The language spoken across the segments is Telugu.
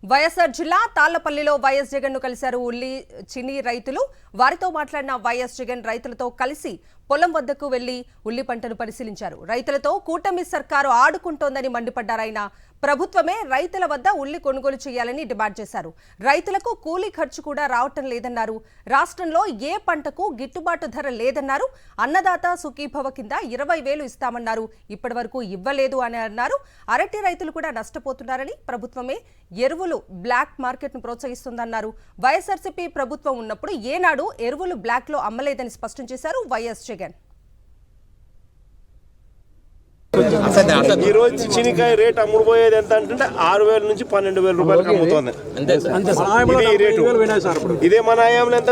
వైఎస్ఆర్ జిల్లా తాళ్లపల్లిలో వైఎస్ జగన్ ను కలిశారు ఉల్లి చిన్ని రైతులు. వారితో మాట్లాడిన వైఎస్ జగన్ రైతులతో కలిసి పొలం వద్దకు వెళ్లి ఉల్లి పంటను పరిశీలించారు. రైతులతో కూటమి సర్కారు ఆడుకుంటోందని మండిపడ్డారాయన. ప్రభుత్వమే రైతుల వద్ద ఉల్లి కొనుగోలు చేయాలని డిమాండ్ చేశారు. రైతులకు కూలీ ఖర్చు కూడా రావటం లేదన్నారు. రాష్ట్రంలో ఏ పంటకు గిట్టుబాటు ధర లేదన్నారు. అన్నదాత సుఖీభవ కింద 20,000 ఇస్తామన్నారు. ఇప్పటి వరకు ఇవ్వలేదు అని అన్నారు. అరటి రైతులు కూడా నష్టపోతున్నారని, ప్రభుత్వమే ఎరువులు బ్లాక్ మార్కెట్ ను ప్రోత్సహిస్తుందన్నారు. వైఎస్ఆర్సీపీ ప్రభుత్వం ఉన్నప్పుడు ఏనాడు ఎరువులు బ్లాక్ లో అమ్మలేదని స్పష్టం చేశారు వైఎస్ జగన్. ఈ రోజు చినికాయ రేట్ అమ్ముడుపోయేది ఎంత అంటే 6,000 నుంచి 12,000 రూపాయలకు అమ్ముతోంది. ఇది రేటు. ఇదే మన హయాంలో ఎంత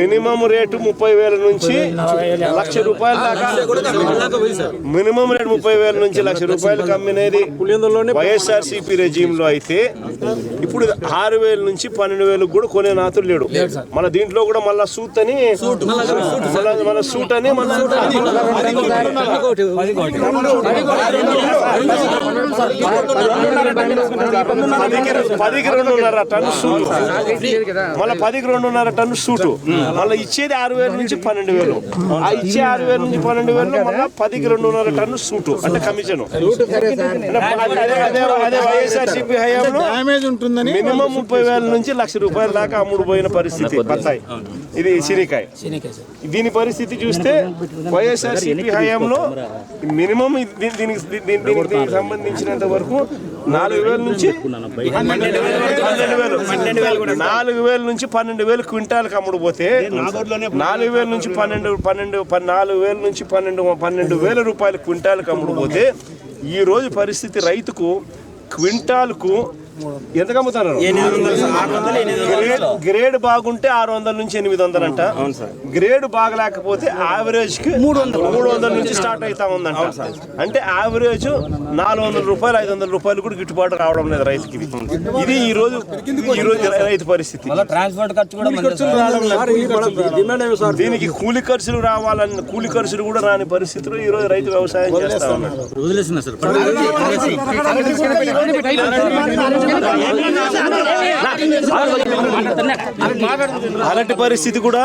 మినిమం రేటు 30,000 నుంచి 1,00,000 రూపాయల దాకా. మినిమం రేటు 30,000 నుంచి 1,00,000 రూపాయలకు అమ్మినది వైఎస్ఆర్సీపీ రెజీమ్ లో అయితే ఇప్పుడు 6,000 నుంచి 12,000 కూడా కొనే నాతులు లేడు. మన దీంట్లో కూడా మళ్ళా సూట్ అని మన సూట్ అని మన 10కి 2.5 టన్ను సూటు, మళ్ళీ 10కి 2.5 టన్ను సూటు, మళ్ళీ ఇచ్చేది 6,000 నుంచి 12,000. ఆ ఇచ్చే 6,000 నుంచి 12,000 మళ్ళీ 10కి 2.5 టన్ను సూటు అంటే కమిషన్. అదే వైఎస్ఆర్సీపీ హయాంలో మినిమం 30,000 నుంచి 1,00,000 రూపాయల దాకా అమ్ముడు పోయిన పరిస్థితి బత్తాయి. ఇది శనికాయ. దీని పరిస్థితి చూస్తే వైఎస్ఆర్సీపీ హయాంలో మినిమం దీనికి సంబంధించినంత వరకు 4,000 నుంచి 12,000 క్వింటాలకు అమ్ముడు పోతే 4,000 నుంచి 12,000 రూపాయల క్వింటాలకు అమ్ముడు పోతే ఈ రోజు పరిస్థితి రైతుకు క్వింటాల్కు ఎంత అమ్ముతారు? గ్రేడ్ బాగుంటే 600 నుంచి 800 అంట. గ్రేడ్ బాగలేకపోతే యావరేజ్ కి 300 నుంచి స్టార్ట్ అవుతా ఉందంట. అంటే యావరేజ్ 400 రూపాయలు 500 రూపాయలు కూడా గిట్టుబాటు రావడం లేదు రైతుకి. ఇది ఈ రోజు రైతు పరిస్థితి. దీనికి కూలి ఖర్చులు రావాలని కూలి ఖర్చులు కూడా రాని పరిస్థితిలో ఈ రోజు రైతు వ్యవసాయం చేస్తా ఉన్నాడు. అరటి పరిస్థితి కూడా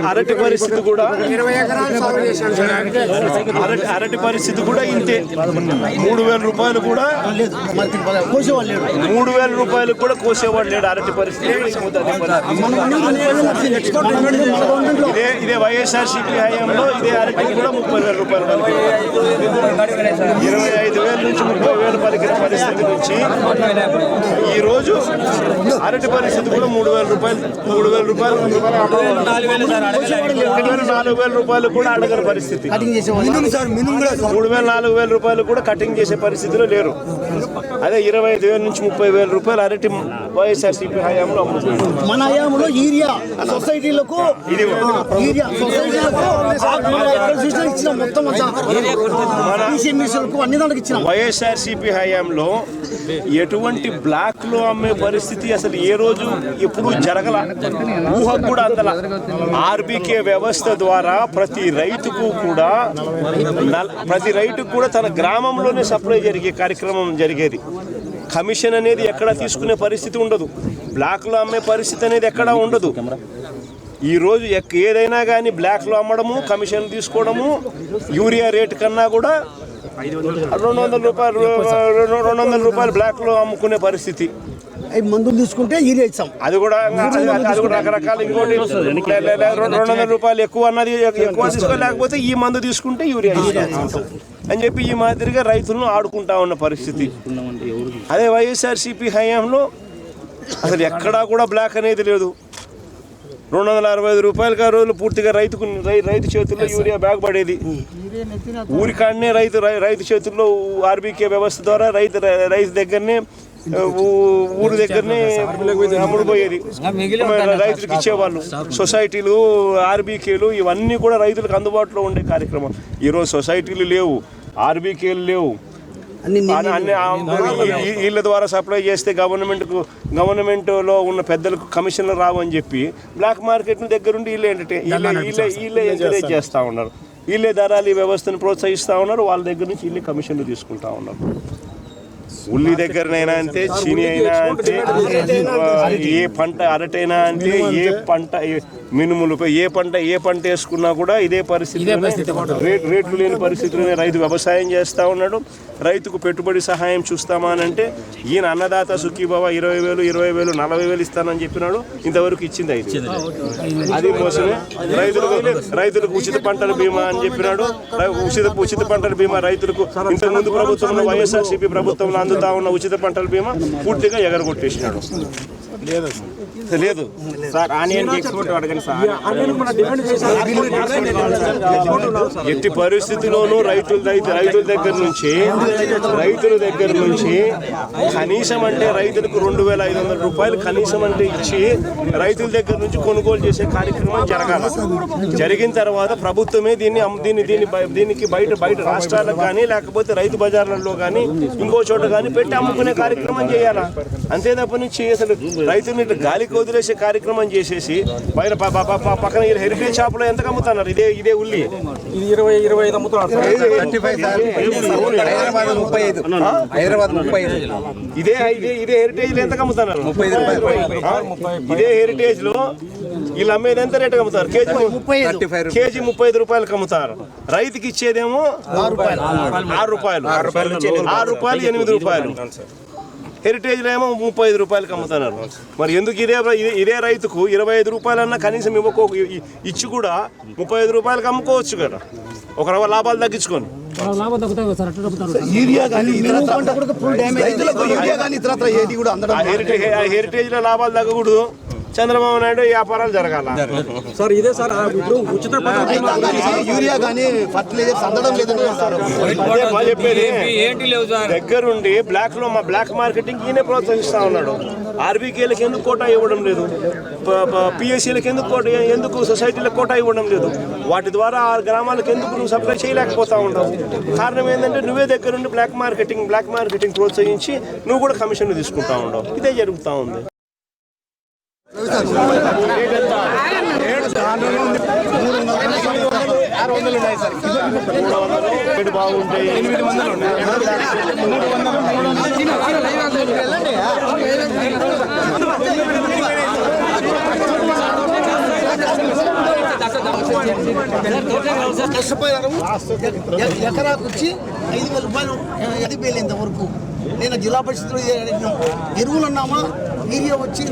అరటి పరిస్థితి కూడా అరటి పరిస్థితి కూడా ఇంతే. 3,000 రూపాయలు కూడా 3,000 రూపాయలు కూడా కోసేవాడు లేడు. అరటి పరిస్థితి ఇదే వైఎస్ఆర్సీపీ హయాంలో ఇదే అరటి కూడా 30,000 రూపాయలు 25,000 నుంచి 30,000 పలికిన పరిస్థితి నుంచి ఈ రోజు అరటి పరిస్థితి కూడా 3,000 రూపాయలు 4,000 రూపాయలు కూడా అడగని పరిస్థితి. 4,000 రూపాయలు కూడా కటింగ్ చేసే పరిస్థితిలో లేరు. అదే 25,000 నుంచి 30,000 రూపాయలు అరటి వైఎస్ఆర్సీపీ హయాంలో అమ్ముతుంది. మన హయాంలో యూరియా సొసైటీలకు వైఎస్ఆర్సీపీ హయాంలో ఎటువంటి బ్లాక్ లో అమ్మే పరిస్థితి అసలు ఏ రోజు ఎప్పుడు జరగల, ఊహకు కూడా అందల. ఆర్బీకే వ్యవస్థ ద్వారా ప్రతి రైతుకు కూడా తన గ్రామంలోనే సప్లై జరిగే కార్యక్రమం జరిగేది. కమిషన్ అనేది ఎక్కడా తీసుకునే పరిస్థితి ఉండదు. బ్లాక్లో అమ్మే పరిస్థితి అనేది ఎక్కడా ఉండదు. ఈరోజు ఏదైనా కానీ బ్లాక్లో అమ్మడము, కమిషన్ తీసుకోవడము, యూరియా రేటు కన్నా కూడా 200 రూపాయలు బ్లాక్లో అమ్ముకునే పరిస్థితి. మందులు తీసుకుంటే యూరియా ఇస్తాం, అది కూడా రకరకాల. ఇంకోటి 200 రూపాయలు ఎక్కువ తీసుకోలేకపోతే ఈ మందు తీసుకుంటే యూరియా ఇస్తాం అని చెప్పి ఈ మాదిరిగా రైతులను ఆడుకుంటా ఉన్న పరిస్థితి. అదే వైఎస్ఆర్సీపీ హయాంలో అసలు ఎక్కడా కూడా బ్లాక్ అనేది లేదు. 265 రూపాయలకి ఆ రోజులు పూర్తిగా రైతు చేతుల్లో యూరియా బ్యాగ్ పడేది. ఊరికాడనే రైతు చేతుల్లో ఆర్బీకే వ్యవస్థ ద్వారా రైతు దగ్గరనే ఊరి దగ్గరనే అమ్ముడుపోయేది. రైతులకు ఇచ్చేవాళ్ళు. సొసైటీలు, ఆర్బీకేలు ఇవన్నీ కూడా రైతులకు అందుబాటులో ఉండే కార్యక్రమం. ఈరోజు సొసైటీలు లేవు, ఆర్బీకేలు లేవు. వీళ్ళ ద్వారా సప్లై చేస్తే గవర్నమెంట్లో ఉన్న పెద్దలకు కమిషన్లు రావు అని చెప్పి బ్లాక్ మార్కెట్ దగ్గరుండి వీళ్ళే ఎంకరేజ్ చేస్తూ ఉన్నారు. వీళ్ళే దళారీ వ్యవస్థను ప్రోత్సహిస్తూ ఉన్నారు, వాళ్ళ దగ్గర నుంచి వీళ్ళే కమిషన్లు తీసుకుంటా ఉన్నారు. ఉల్లి దగ్గరనైనా అంతే, చీని అయినా అంతే, ఏ పంట అరటైనా అంతే, ఏ పంట మినుములపై ఏ పంట వేసుకున్నా కూడా ఇదే పరిస్థితి, రేట్లు లేని పరిస్థితుల్లోనే రైతు వ్యవసాయం చేస్తూ ఉన్నాడు. రైతుకు పెట్టుబడి సహాయం చూస్తామా అని అంటే ఈయన అన్నదాత సుఖీభావ 20,000 20,000 40,000 ఇస్తానని చెప్పినాడు, ఇంతవరకు ఇచ్చింది 5,000. అది కోసమే రైతులకు ఉచిత పంటల బీమా అని చెప్పినాడు. ఉచిత పంటల బీమా రైతులకు ఇంతకుముందు ప్రభుత్వంలో వైఎస్ఆర్సీపీ ప్రభుత్వంలో అందుతా ఉన్న ఉచిత పంటల బీమా పూర్తిగా ఎగరగొట్టేసినాడు. లేదు సార్, ఆనియన్ ఎక్స్పోర్ట్ అడగండి సార్. ఎట్టి పరిస్థితిలోనూ రైతుల దగ్గర నుంచి కనీసం అంటే రైతులకు 2,500 రూపాయలు కనీసం అంటే ఇచ్చి రైతుల దగ్గర నుంచి కొనుగోలు చేసే కార్యక్రమం జరగాలి. జరిగిన తర్వాత ప్రభుత్వమే దీనికి బయట రాష్ట్రాలకు కానీ లేకపోతే రైతు బజార్లలో కానీ ఇంకో చోట కానీ పెట్టి అమ్ముకునే కార్యక్రమం చేయాలా. అంతే తప్ప నుంచి అసలు రైతుని గాలికి వదిలేసే కార్యక్రమం చేసేసి బయట పక్కన హెరిటేజ్ షాప్ లో ఎంత అమ్ముతున్నారు ఇదే ఉల్లి, ఇది 20-25 అమ్ముతున్నారు. ఇదే హెరిటేజ్ లో ఎంత అమ్ముతున్నారు? 30 రూపాయలు. ఇదే హెరిటేజ్ లో వీళ్ళు అమ్మేది ఎంత రేటు అమ్ముతారు? కేజీ 35 రూపాయలకు అమ్ముతారు. రైతుకి ఇచ్చేదేమో 6 రూపాయలు, 8 రూపాయలు. హెరిటేజ్లో ఏమో 35 రూపాయలకి అమ్ముతున్నారు. మరి ఎందుకు ఇదే రైతుకు 25 రూపాయలన్నా కనీసం ఇచ్చి కూడా 35 రూపాయలకి అమ్ముకోవచ్చు కదా, ఒక రవ్వ లాభాలు తగ్గించుకొని. హెరిటేజ్ లో లాభాలు తగ్గకూడదు, చంద్రబాబు నాయుడు వ్యాపారాలు జరగాల. సార్ ఇదే సార్, ఇప్పుడు ఉచిత యూరియా కానీ ఫర్టిలైజర్స్ అందడం లేదని చెప్పేది. దగ్గరుండి బ్లాక్ మార్కెటింగ్ ఈయనే ప్రోత్సహిస్తా ఉన్నాడు. ఆర్బీకేలకు ఎందుకు కోటా ఇవ్వడం లేదు? పిఎస్సీలకు ఎందుకు సొసైటీలకు కోటా ఇవ్వడం లేదు? వాటి ద్వారా ఆ గ్రామాలకు ఎందుకు నువ్వు సప్లై చేయలేకపోతా ఉంటావు? కారణం ఏంటంటే నువ్వే దగ్గరుండి బ్లాక్ మార్కెటింగ్ ప్రోత్సహించి నువ్వు కూడా కమిషన్లు తీసుకుంటా ఉండవు. ఇదే జరుగుతూ ఉంది. బాగుంటాయి. 800 ఎకరాకు వచ్చి 5,000 రూపాయలు ఎదిపోయింది ఇంతవరకు. నేను జిల్లా పరిషత్లో ఎరువులు అన్నామా, యూరియా వచ్చి